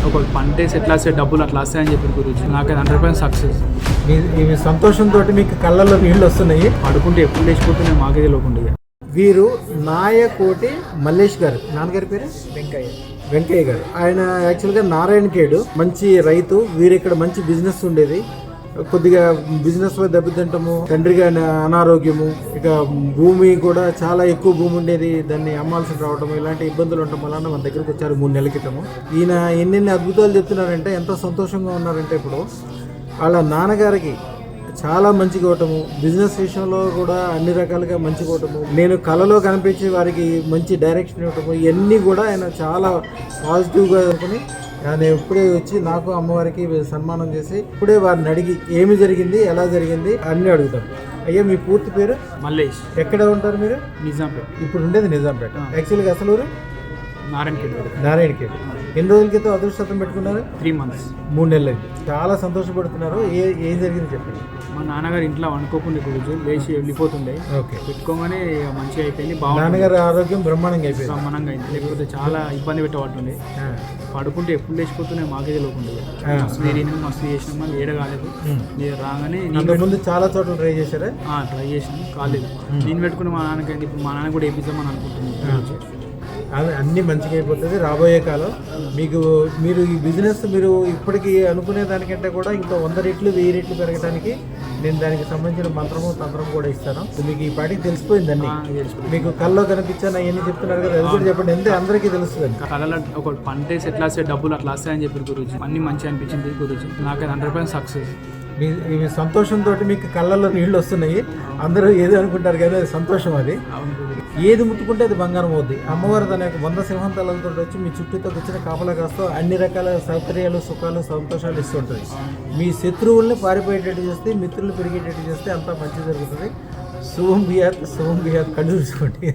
ఒక పంటేసి ఎట్లా వస్తే డబ్బులు అట్లా వస్తాయని చెప్పి గురించి నాకైతే 100% సక్సెస్. మీ సంతోషంతో మీకు కళ్ళల్లో నీళ్ళు వస్తున్నాయి. పడుకుంటే ఎప్పుడు లేచిపోతున్నాయి మాకే తెలియకుండా. వీరు నాయకోటి మల్లేష్ గారు, నాన్నగారి పేరు వెంకయ్య గారు. ఆయన యాక్చువల్గా నారాయణఖేడు మంచి రైతు. వీరు ఇక్కడ మంచి బిజినెస్ ఉండేది. కొద్దిగా బిజినెస్లో దెబ్బతింటము, తండ్రిగా అనారోగ్యము, ఇక భూమి కూడా చాలా ఎక్కువ భూమి ఉండేది, దాన్ని అమ్మాల్సి రావడం, ఇలాంటి ఇబ్బందులు ఉండటం వలన మన దగ్గరకు వచ్చారు 3 నెలల క్రితము. ఈయన ఎన్నెన్ని అద్భుతాలు చెప్తున్నారంటే ఎంత సంతోషంగా ఉన్నారంటే ఇప్పుడు వాళ్ళ నాన్నగారికి చాలా మంచిగా ఇవ్వటము, బిజినెస్ విషయంలో కూడా అన్ని రకాలుగా మంచిగా ఇవ్వటము, నేను కళలో కనిపించి వారికి మంచి డైరెక్షన్ ఇవ్వటము, ఇవన్నీ కూడా ఆయన చాలా పాజిటివ్గా అనుకుని నేను ఇప్పుడే వచ్చి నాకు అమ్మవారికి సన్మానం చేసి ఇప్పుడే వారిని అడిగి ఏమి జరిగింది, ఎలా జరిగింది అన్నీ అడుగుతాను. అయ్యా మీ పూర్తి పేరు? మల్లేష్. ఎక్కడ ఉంటారు మీరు? నిజాంపేట. ఇప్పుడు ఉండేది నిజాంపేట. యాక్చువల్గా అసలు నారాయణఖేడ్. ఎన్ని రోజుల క్రితం అదృష్టం పెట్టుకున్నారు? 3 months. 3 నెలలు. చాలా సంతోషపడుతున్నారు. ఏం జరిగింది చెప్పండి. మా నాన్నగారు ఇంట్లో వండుకోకుండా గురించి లేచి వెళ్ళిపోతుండే. ఓకే. పెట్టుకోగానే మంచిగా అయిపోయింది. నాన్నగారి ఆరోగ్యం బ్రహ్మాండంగా అయిపోయింది. బ్రహ్మాండంగా అయింది. లేకపోతే చాలా ఇబ్బంది పెట్టబడుతుండే. పడుకుంటే ఎప్పుడు లేచిపోతున్నాయి మాకే తెలియకుండా. మస్తు చేసినాం, మళ్ళీ ఏడ కాలేదు. మీరు రాగానే ముందు చాలా చోట్ల ట్రై చేశారా? ట్రై చేసినాం, కాలేదు. నేను పెట్టుకుని మా నాన్నకైంది. ఇప్పుడు మా నాన్న కూడా వేయించామని అనుకుంటున్నాను. అన్నీ మంచిగా అయిపోతుంది రాబోయే కాలం. మీరు ఈ బిజినెస్ మీరు ఇప్పటికీ అనుకునే దానికంటే కూడా ఇంకా 100 రెట్లు 1000 రెట్లు పెరగడానికి నేను దానికి సంబంధించిన మంత్రము తంత్రం కూడా ఇస్తాను. మీకు ఈ పాటికి తెలిసిపోయిందండి. మీకు కళ్ళలో కనిపించాను అవన్నీ చెప్తున్నారు కదా, అది కూడా చెప్పండి. ఎంత అందరికీ తెలుస్తుంది. కళలో ఒక పంటేసి ఎట్లా వస్తే డబ్బులు అట్లా వస్తాయని చెప్పి గురించి అన్ని మంచిగా అనిపించింది గురించి నాకైతే 100% సక్సెస్. మీ సంతోషంతో మీకు కళ్ళల్లో నీళ్ళు వస్తున్నాయి. అందరూ ఏది అనుకుంటారు కదా, అది సంతోషం. అది ఏది ముట్టుకుంటే అది బంగారం అవుద్ది. అమ్మవారు తన యొక్క 100 సింహంతలతో వచ్చి మీ చుట్టూతో వచ్చిన కాపలా కాస్తూ అన్ని రకాల సౌకర్యాలు, సుఖాలు, సంతోషాలు ఇస్తుంటుంది. మీ శత్రువుల్ని పారిపోయేటట్టు చేస్తే, మిత్రులు పెరిగేటట్టు చేస్తే అంతా మంచి జరుగుతుంది. శుభం బియాత్ కళ్ళు చూసుకోండి.